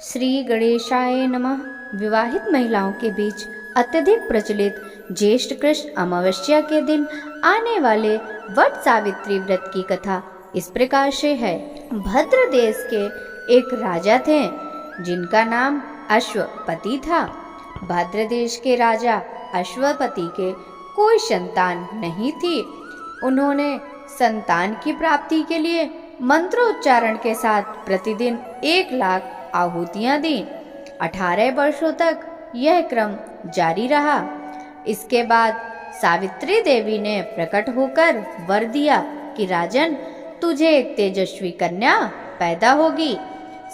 श्री गणेशाय नमः। विवाहित महिलाओं के बीच अत्यधिक प्रचलित ज्येष्ठ कृष्ण अमावस्या के दिन आने वाले वट सावित्री व्रत की कथा इस प्रकार से है। भद्र देश के एक राजा थे जिनका नाम अश्वपति था। भद्र देश के राजा अश्वपति के कोई संतान नहीं थी। उन्होंने संतान की प्राप्ति के लिए मंत्रोच्चारण के साथ प्रतिदिन 1,00,000 आहुतियां दी। 18 वर्षों तक यह क्रम जारी रहा। इसके बाद सावित्री देवी ने प्रकट होकर वर दिया कि राजन, तुझे एक तेजस्वी कन्या पैदा होगी।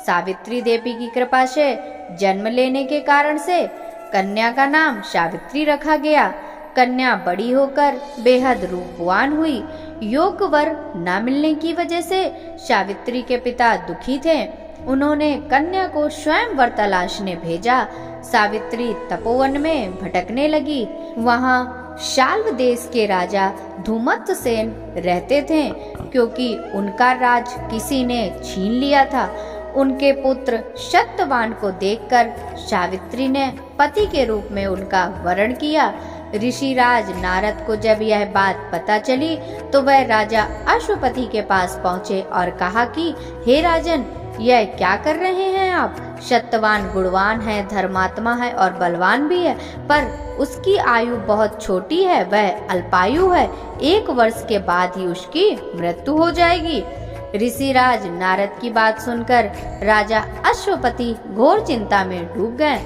सावित्री देवी की कृपा से जन्म लेने के कारण से कन्या का नाम सावित्री रखा गया। कन्या बड़ी होकर बेहद रूपवान हुई। योग्य वर न मिलने की वजह से सावित्री के पिता दुखी थे। उन्होंने कन्या को स्वयं वर तलाशने भेजा। सावित्री तपोवन में भटकने लगी। वहां शाल्व देश के राजा धूमत्सेन रहते थे, क्योंकि उनका राज किसी ने छीन लिया था। उनके पुत्र सत्यवान को देखकर सावित्री ने पति के रूप में उनका वरण किया। ऋषिराज नारद को जब यह बात पता चली तो वह राजा अश्वपति के पास पहुँचे और कहा कि हे राजन, यह क्या कर रहे हैं आप? सत्यवान गुणवान है, धर्मात्मा है और बलवान भी है, पर उसकी आयु बहुत छोटी है, वह अल्पायु है। 1 वर्ष के बाद ही उसकी मृत्यु हो जाएगी। ऋषिराज नारद की बात सुनकर राजा अश्वपति घोर चिंता में डूब गए।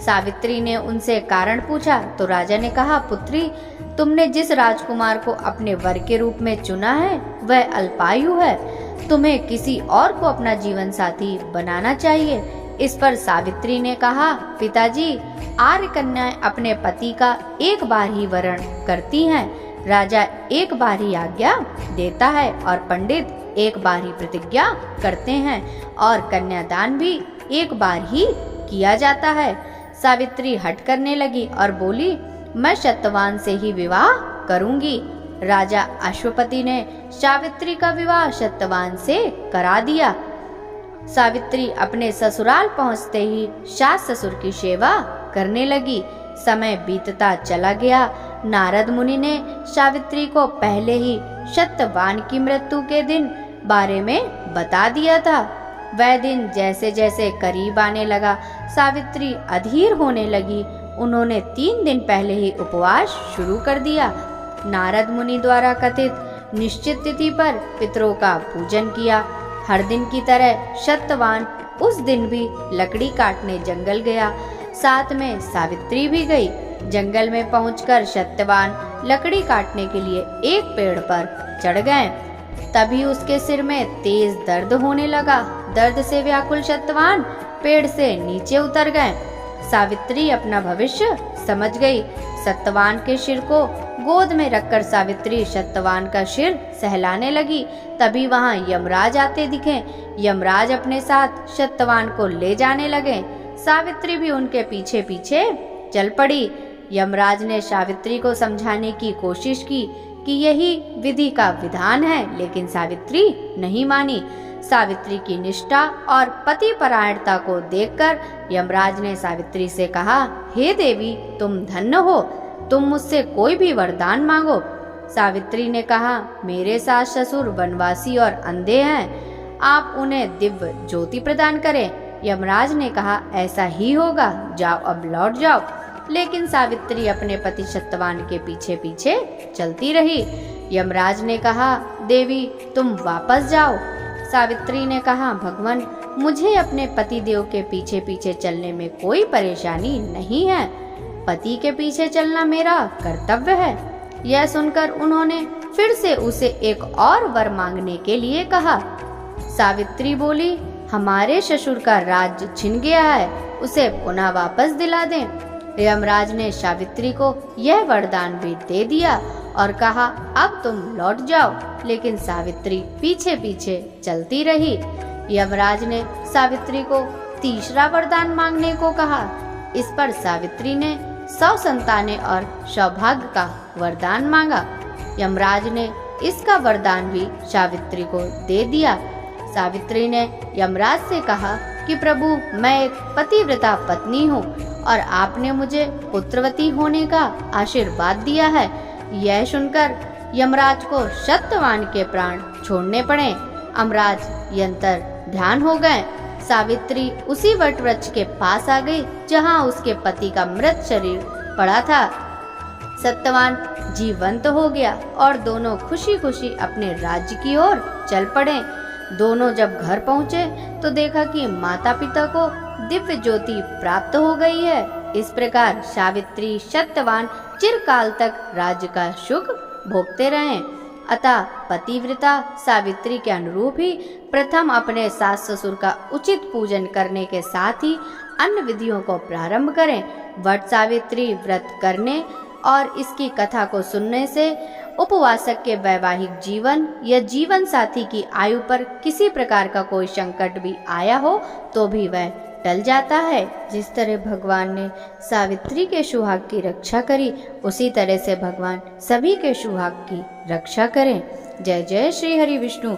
सावित्री ने उनसे कारण पूछा तो राजा ने कहा, पुत्री, तुमने जिस राजकुमार को अपने वर के रूप में चुना है वह अल्पायु है। तुम्हें किसी और को अपना जीवन साथी बनाना चाहिए। इस पर सावित्री ने कहा, पिताजी, आर्य कन्याएं अपने पति का एक बार ही वरण करती हैं। राजा एक बार ही आज्ञा देता है और पंडित एक बार ही प्रतिज्ञा करते हैं और कन्यादान भी एक बार ही किया जाता है। सावित्री हट करने लगी और बोली, मैं सत्यवान से ही विवाह करूंगी। राजा अश्वपति ने सावित्री का विवाह सत्यवान से करा दिया। सावित्री अपने ससुराल पहुंचते ही सास ससुर की सेवा करने लगी। समय बीतता चला गया। नारद मुनि ने सावित्री को पहले ही सत्यवान की मृत्यु के दिन बारे में बता दिया था। वह दिन जैसे जैसे करीब आने लगा, सावित्री अधीर होने लगी। उन्होंने 3 दिन पहले ही उपवास शुरू कर दिया। नारद मुनि द्वारा कथित निश्चित तिथि पर पितरों का पूजन किया। हर दिन की तरह सत्यवान उस दिन भी लकड़ी काटने जंगल गया। साथ में सावित्री भी गई। जंगल में पहुंचकर सत्यवान लकड़ी काटने के लिए एक पेड़ पर चढ़ गए। तभी उसके सिर में तेज दर्द होने लगा। दर्द से व्याकुल सत्यवान पेड़ से नीचे उतर गए। सावित्री अपना भविष्य समझ गई। सत्यवान के सिर को गोद में रखकर सावित्री सत्यवान का सिर सहलाने लगी। तभी वहां यमराज आते दिखे। यमराज अपने साथ सत्यवान को ले जाने लगे। सावित्री भी उनके पीछे पीछे चल पड़ी। यमराज ने सावित्री को समझाने की कोशिश की कि यही विधि का विधान है, लेकिन सावित्री नहीं मानी। सावित्री की निष्ठा और पति परायणता को देखकर यमराज ने सावित्री से कहा, हे देवी, तुम धन्य हो, तुम मुझसे कोई भी वरदान मांगो। सावित्री ने कहा, मेरे सास ससुर वनवासी और अंधे हैं, आप उन्हें दिव्य ज्योति प्रदान करें। यमराज ने कहा, ऐसा ही होगा, जाओ अब लौट जाओ। लेकिन सावित्री अपने पति सत्यवान के पीछे पीछे चलती रही। यमराज ने कहा, देवी, तुम वापस जाओ। सावित्री ने कहा, भगवान, मुझे अपने पति देव के पीछे पीछे चलने में कोई परेशानी नहीं है। पति के पीछे चलना मेरा कर्तव्य है। यह सुनकर उन्होंने फिर से उसे एक और वर मांगने के लिए कहा। सावित्री बोली, हमारे ससुर का राज्य छिन गया है, उसे पुनः वापस दिला दें। यमराज ने सावित्री को यह वरदान भी दे दिया और कहा, अब तुम लौट जाओ। लेकिन सावित्री पीछे पीछे चलती रही। यमराज ने सावित्री को तीसरा वरदान मांगने को कहा। इस पर सावित्री ने 100 संतानें और सौभाग्य का वरदान मांगा। यमराज ने इसका वरदान भी सावित्री को दे दिया। सावित्री ने यमराज से कहा कि प्रभु मैं एक पतिव्रता पत्नी हूँ और आपने मुझे पुत्रवती होने का आशीर्वाद दिया है। यह सुनकर यमराज को सत्यवान के प्राण छोड़ने पड़े। अमराज यंतर ध्यान हो गए। सावित्री उसी वट वृक्ष के पास आ गई जहाँ उसके पति का मृत शरीर पड़ा था। सत्यवान जीवंत हो गया और दोनों खुशी खुशी अपने राज्य की ओर चल पड़े। दोनों जब घर पहुँचे तो देखा कि माता पिता को दिव्य ज्योति प्राप्त हो गई है। इस प्रकार सावित्री सत्यवान चिरकाल तक राज्य का सुख भोगते रहे। अतः पतिव्रता सावित्री के अनुरूप ही प्रथम अपने सास ससुर का उचित पूजन करने के साथ ही अन्य विधियों को प्रारंभ करें। वट सावित्री व्रत करने और इसकी कथा को सुनने से उपवासक के वैवाहिक जीवन या जीवन साथी की आयु पर किसी प्रकार का कोई संकट भी आया हो तो भी वह टल जाता है। जिस तरह भगवान ने सावित्री के सुहाग की रक्षा करी, उसी तरह से भगवान सभी के सुहाग की रक्षा करें। जय जय श्री हरि विष्णु।